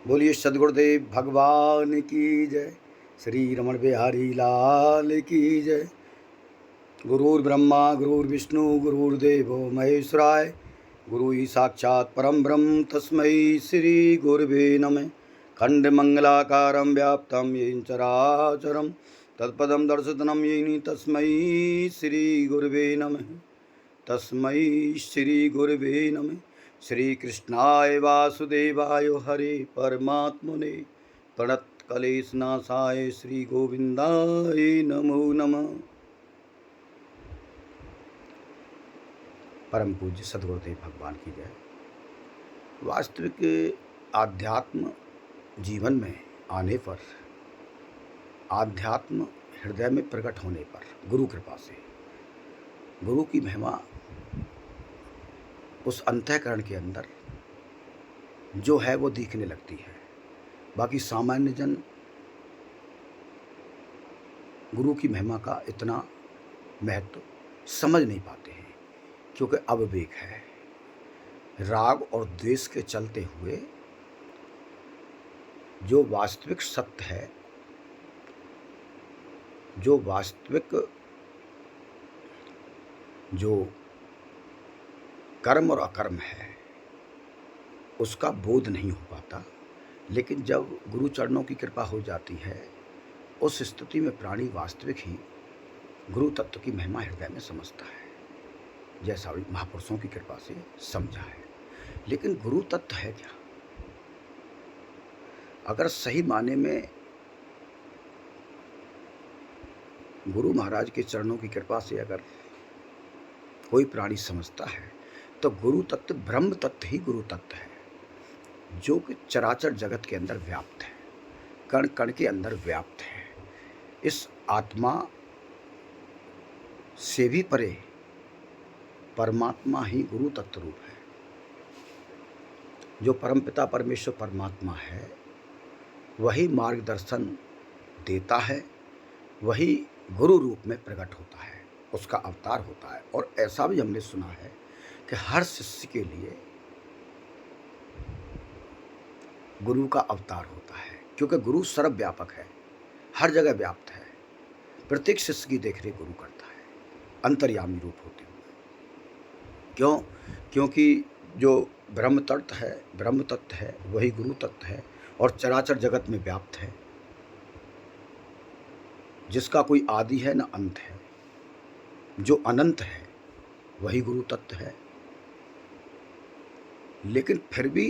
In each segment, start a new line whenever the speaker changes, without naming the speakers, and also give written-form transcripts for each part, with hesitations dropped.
बोलिए सदगुरुदेव भगवान की जय। श्री रमण बिहारी लाल की जय। गुरुर् ब्रह्मा गुरुर्विष्णु गुरुर्देवो महेश्वराय। गुरु ही साक्षात् परम ब्रह्म तस्मै श्री गुरुवे नमः। खंडमंगलाकारं व्याप्तं येन चराचरं तत्पदं दर्शनं येन तस्मै श्री गुरुवे नमः। तस्मै श्री गुरुवे नमः। श्री कृष्णाय वासुदेवाय हरे परमात्मने प्रणतक्लेशनाशाय श्री गोविंदाय नमो नमः। परम पूज्य सदगुरुदेव भगवान की जय। वास्तविक आध्यात्म जीवन में आने पर, आध्यात्म हृदय में प्रकट होने पर, गुरु कृपा से गुरु की महिमा उस अंतःकरण के अंदर जो है वो दिखने लगती है। बाकी सामान्य जन गुरु की महिमा का इतना महत्व समझ नहीं पाते हैं, क्योंकि अविवेक है। राग और द्वेष के चलते हुए जो वास्तविक सत्य है, जो वास्तविक जो कर्म और अकर्म है, उसका बोध नहीं हो पाता। लेकिन जब गुरु चरणों की कृपा हो जाती है, उस स्थिति में प्राणी वास्तविक ही गुरु तत्व की महिमा हृदय में समझता है, जैसा भी महापुरुषों की कृपा से समझा है। लेकिन गुरु तत्व है क्या? अगर सही माने में गुरु महाराज के चरणों की कृपा से अगर कोई प्राणी समझता है, तो गुरु तत्व ब्रह्म तत्व ही गुरु तत्व है, जो कि चराचर जगत के अंदर व्याप्त है, कण कण के अंदर व्याप्त है। इस आत्मा से भी परे परमात्मा ही गुरु तत्व रूप है। जो परमपिता परमेश्वर परमात्मा है, वही मार्गदर्शन देता है, वही गुरु रूप में प्रकट होता है, उसका अवतार होता है। और ऐसा भी हमने सुना है कि हर शिष्य के लिए गुरु का अवतार होता है, क्योंकि गुरु सर्वव्यापक है, हर जगह व्याप्त है। प्रत्येक शिष्य की देखरेख गुरु करता है, अंतर्यामी रूप होते हुए। क्यों? क्योंकि जो ब्रह्म तत्व है वही गुरु तत्व है, और चराचर जगत में व्याप्त है, जिसका कोई आदि है न अंत है। जो अनंत है वही गुरु तत्व है। लेकिन फिर भी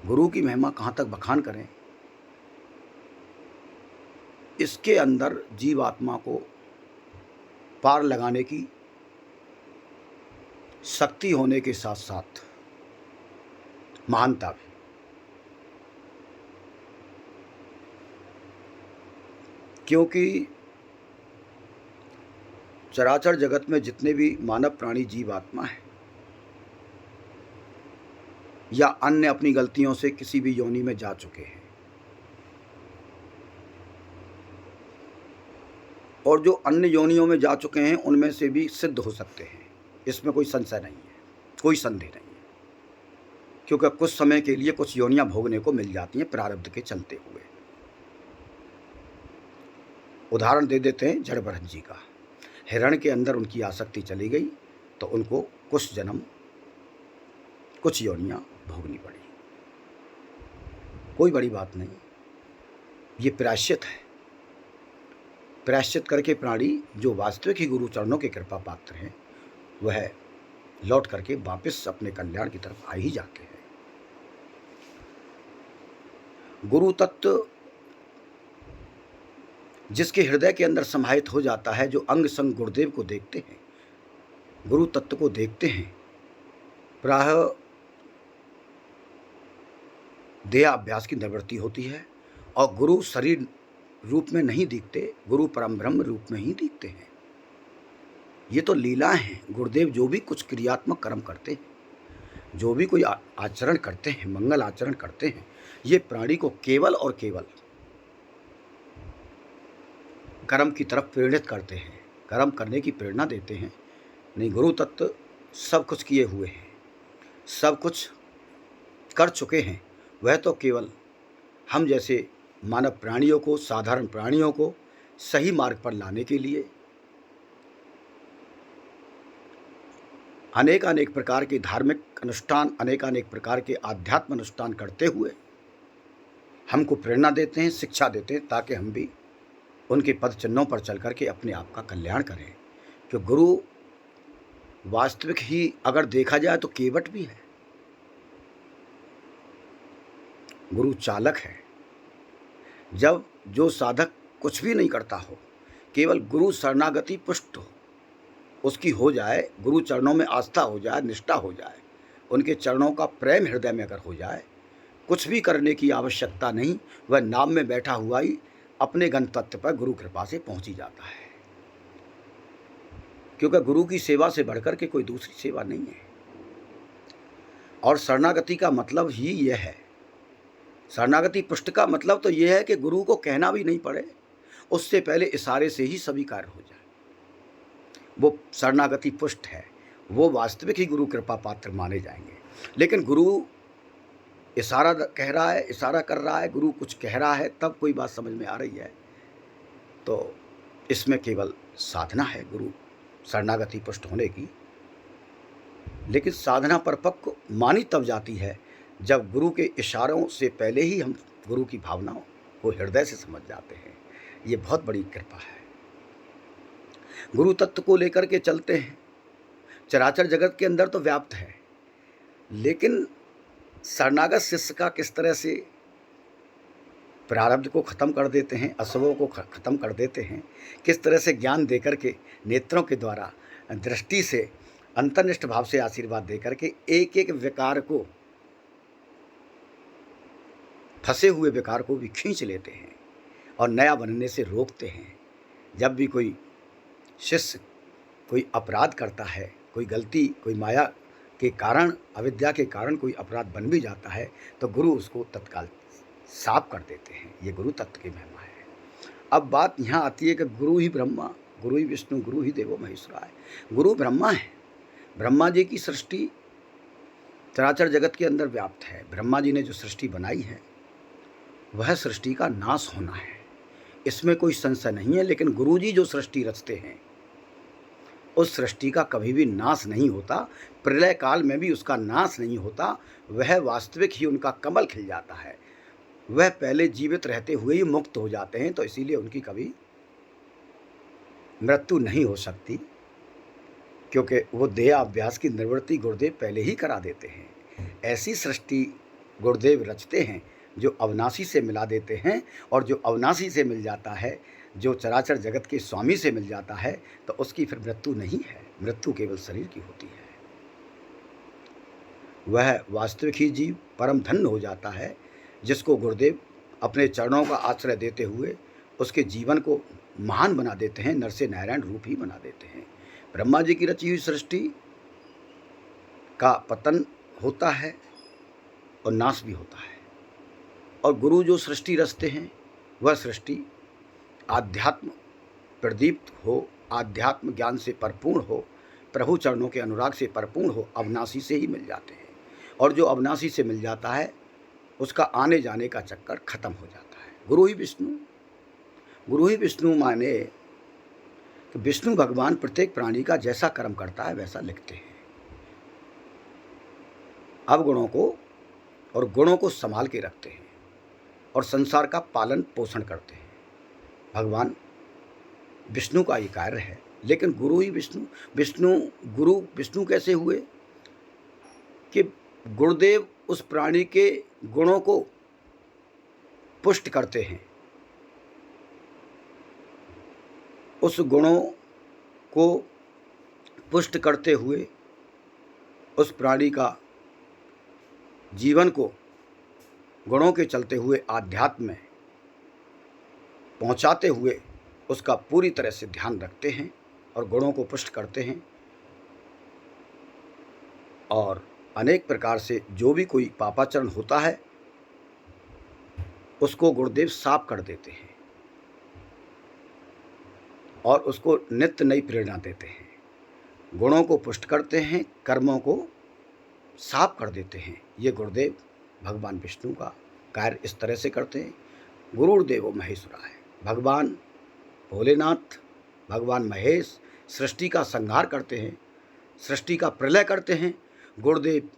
गुरु की महिमा कहाँ तक बखान करें, इसके अंदर जीवात्मा को पार लगाने की शक्ति होने के साथ साथ महानता भी। क्योंकि चराचर जगत में जितने भी मानव प्राणी जीवात्मा है या अन्य अपनी गलतियों से किसी भी योनि में जा चुके हैं, और जो अन्य योनियों में जा चुके हैं उनमें से भी सिद्ध हो सकते हैं, इसमें कोई संशय नहीं है, कोई संदेह नहीं है। क्योंकि कुछ समय के लिए कुछ योनियां भोगने को मिल जाती हैं प्रारब्ध के चलते हुए। उदाहरण दे देते हैं जड़ भरत जी का। हिरण के अंदर उनकी आसक्ति चली गई तो उनको कुछ जन्म, कुछ योनियां भोगनी पड़ी। कोई बड़ी बात नहीं, ये प्रायश्चित है। प्रायश्चित करके प्राणी जो वास्तविक ही गुरु चरणों के कृपा पात्र हैं, वह लौट करके वापस अपने कल्याण की तरफ आ ही जाते हैं। गुरु तत्व जिसके हृदय के अंदर समाहित हो जाता है, जो अंग संग गुरुदेव को देखते हैं, गुरु तत्व को देखते हैं, प्रायः देह अभ्यास की निवृत्ति होती है, और गुरु शरीर रूप में नहीं दिखते, गुरु परम ब्रह्म रूप में ही दिखते हैं। ये तो लीलाएं हैं। गुरुदेव जो भी कुछ क्रियात्मक कर्म करते हैं, जो भी कोई आचरण करते हैं, मंगल आचरण करते हैं, ये प्राणी को केवल और केवल कर्म की तरफ प्रेरित करते हैं, कर्म करने की प्रेरणा देते हैं। नहीं, गुरु तत्व सब कुछ किए हुए हैं, सब कुछ कर चुके हैं वह तो केवल हम जैसे मानव प्राणियों को, साधारण प्राणियों को सही मार्ग पर लाने के लिए अनेक प्रकार के धार्मिक अनुष्ठान, अनेक प्रकार के आध्यात्म अनुष्ठान करते हुए हमको प्रेरणा देते हैं, शिक्षा देते हैं, ताकि हम भी उनके पद चिन्हों पर चल करके अपने आप का कल्याण करें। कि गुरु वास्तविक ही अगर देखा जाए तो केवट भी है, गुरु चालक है। जब जो साधक कुछ भी नहीं करता हो, केवल गुरु शरणागति पुष्ट हो, उसकी हो जाए, गुरु चरणों में आस्था हो जाए, निष्ठा हो जाए, उनके चरणों का प्रेम हृदय में अगर हो जाए, कुछ भी करने की आवश्यकता नहीं, वह नाम में बैठा हुआ ही अपने गंतव्य पर गुरु कृपा से पहुंच ही जाता है। क्योंकि गुरु की सेवा से बढ़कर के कोई दूसरी सेवा नहीं है। और शरणागति का मतलब ही यह है, शरणागति पुष्ट का मतलब तो यह है कि गुरु को कहना भी नहीं पड़े, उससे पहले इशारे से ही सभी कार्य हो जाए, वो शरणागति पुष्ट है, वो वास्तविक ही गुरु कृपा पात्र माने जाएंगे। लेकिन गुरु इशारा कह रहा है, इशारा कर रहा है, गुरु कुछ कह रहा है, तब कोई बात समझ में आ रही है, तो इसमें केवल साधना है गुरु शरणागति पुष्ट होने की। लेकिन साधना परिपक्व मानी तब जाती है जब गुरु के इशारों से पहले ही हम गुरु की भावनाओं को हृदय से समझ जाते हैं। ये बहुत बड़ी कृपा है। गुरु तत्व को लेकर के चलते हैं, चराचर जगत के अंदर तो व्याप्त है, लेकिन शरणागत शिष्य का किस तरह से प्रारब्ध को ख़त्म कर देते हैं, अशुभों को ख़त्म कर देते हैं, किस तरह से ज्ञान देकर के नेत्रों के द्वारा दृष्टि से अंतर्निष्ठ भाव से आशीर्वाद देकर के एक एक विकार को, फंसे हुए विकार को भी खींच लेते हैं और नया बनने से रोकते हैं। जब भी कोई शिष्य कोई अपराध करता है, कोई गलती, कोई माया के कारण, अविद्या के कारण कोई अपराध बन भी जाता है, तो गुरु उसको तत्काल साफ कर देते हैं। ये गुरु तत्व की महिमा है। अब बात यहाँ आती है कि गुरु ही ब्रह्मा, गुरु ही विष्णु, गुरु ही देवो महेश्वराय। गुरु ब्रह्मा है। ब्रह्मा जी की सृष्टि चराचर जगत के अंदर व्याप्त है। ब्रह्मा जी ने जो सृष्टि बनाई है वह सृष्टि का नाश होना है, इसमें कोई संशय नहीं है। लेकिन गुरु जी जो सृष्टि रचते हैं उस सृष्टि का कभी भी नाश नहीं होता, प्रलय काल में भी उसका नाश नहीं होता। वह वास्तविक ही उनका कमल खिल जाता है, वह पहले जीवित रहते हुए ही मुक्त हो जाते हैं। तो इसीलिए उनकी कभी मृत्यु नहीं हो सकती, क्योंकि वो देह अभ्यास की निवृत्ति गुरुदेव पहले ही करा देते हैं। ऐसी सृष्टि गुरुदेव रचते हैं जो अविनाशी से मिला देते हैं, और जो अविनाशी से मिल जाता है, जो चराचर जगत के स्वामी से मिल जाता है, तो उसकी फिर मृत्यु नहीं है। मृत्यु केवल शरीर की होती है। वह वास्तविक ही जीव परम धन्य हो जाता है जिसको गुरुदेव अपने चरणों का आश्रय देते हुए उसके जीवन को महान बना देते हैं, नर से नारायण रूप ही बना देते हैं। ब्रह्मा जी की रची हुई सृष्टि का पतन होता है और नाश भी होता है, और गुरु जो सृष्टि रचते हैं वह सृष्टि आध्यात्म प्रदीप्त हो, आध्यात्म ज्ञान से परिपूर्ण हो, प्रभु चरणों के अनुराग से परिपूर्ण हो, अविनाशी से ही मिल जाते हैं। और जो अविनाशी से मिल जाता है उसका आने जाने का चक्कर खत्म हो जाता है। गुरु ही विष्णु, गुरु ही विष्णु माने कि विष्णु भगवान प्रत्येक प्राणी का जैसा कर्म करता है वैसा लिखते हैं। अवगुणों को और गुणों को संभाल के रखते हैं और संसार का पालन पोषण करते हैं। भगवान विष्णु का ये कार्य है। लेकिन गुरु ही विष्णु गुरु विष्णु कैसे हुए कि गुरुदेव उस प्राणी के गुणों को पुष्ट करते हैं, उस गुणों को पुष्ट करते हुए उस प्राणी का जीवन को गुणों के चलते हुए आध्यात्म में पहुंचाते हुए उसका पूरी तरह से ध्यान रखते हैं और गुणों को पुष्ट करते हैं। और अनेक प्रकार से जो भी कोई पापाचरण होता है उसको गुरुदेव साफ कर देते हैं और उसको नित्य नई प्रेरणा देते हैं। गुणों को पुष्ट करते हैं, कर्मों को साफ कर देते हैं। ये गुरुदेव भगवान विष्णु का कार्य इस तरह से करते हैं। गुरुर्देवो महेश्वराय, भगवान भोलेनाथ, भगवान महेश सृष्टि का संहार करते हैं, सृष्टि का प्रलय करते हैं। गुरुदेव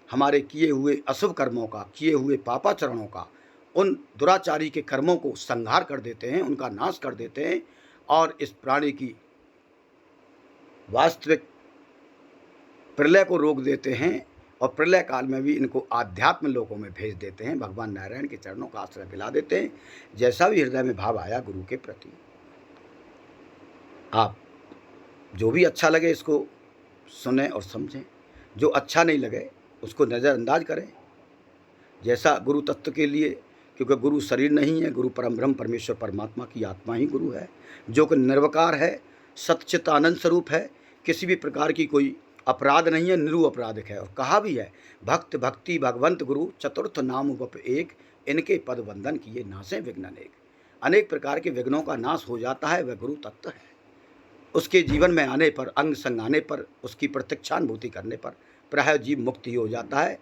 हमारे किए हुए अशुभ कर्मों का, किए हुए पापाचरणों का, उन दुराचारी के कर्मों को संहार कर देते हैं, उनका नाश कर देते हैं और इस प्राणी की वास्तविक प्रलय को रोक देते हैं और प्रलय काल में भी इनको आध्यात्म लोकों में भेज देते हैं। भगवान नारायण के चरणों का आश्रय दिला देते हैं। जैसा भी हृदय में भाव आया गुरु के प्रति, आप जो भी अच्छा लगे इसको सुने और समझें, जो अच्छा नहीं लगे उसको नज़रअंदाज करें। जैसा गुरु तत्व के लिए, क्योंकि गुरु शरीर नहीं है, गुरु परम ब्रह्म परमेश्वर परमात्मा की आत्मा ही गुरु है, जो कि निर्विकार है, सच्चित आनंद स्वरूप है, किसी भी प्रकार की कोई अपराध नहीं है, निरु अपराधिक है। और कहा भी है, भक्त भक्ति भगवंत गुरु चतुर्थ नाम वप एक, इनके पद वंदन किए नासे विघ्न अनेक। अनेक प्रकार के विघ्नों का नाश हो जाता है, वह गुरु तत्व है। उसके जीवन में आने पर, अंग संग आने पर, उसकी प्रत्यक्षानुभूति करने पर प्राय जीव मुक्ति हो जाता है,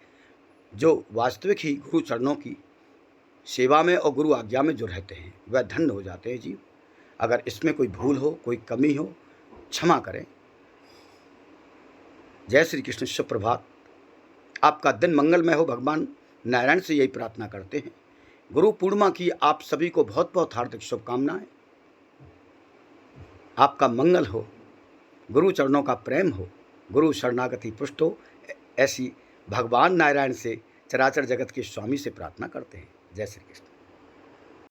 जो वास्तविक ही गुरु चरणों की सेवा में और गुरु आज्ञा में जो रहते हैं वह धन्य हो जाते हैं जीव। अगर इसमें कोई भूल हो, कोई कमी हो, क्षमा करें। जय श्री कृष्ण, सुप्रभात। आपका दिन मंगलमय हो, भगवान नारायण से यही प्रार्थना करते हैं। गुरु पूर्णिमा की आप सभी को बहुत बहुत हार्दिक शुभकामनाएं। आपका मंगल हो, गुरु चरणों का प्रेम हो, गुरु शरणागति पुष्ट हो, ऐसी भगवान नारायण से, चराचर जगत के स्वामी से प्रार्थना करते हैं। जय श्री कृष्ण।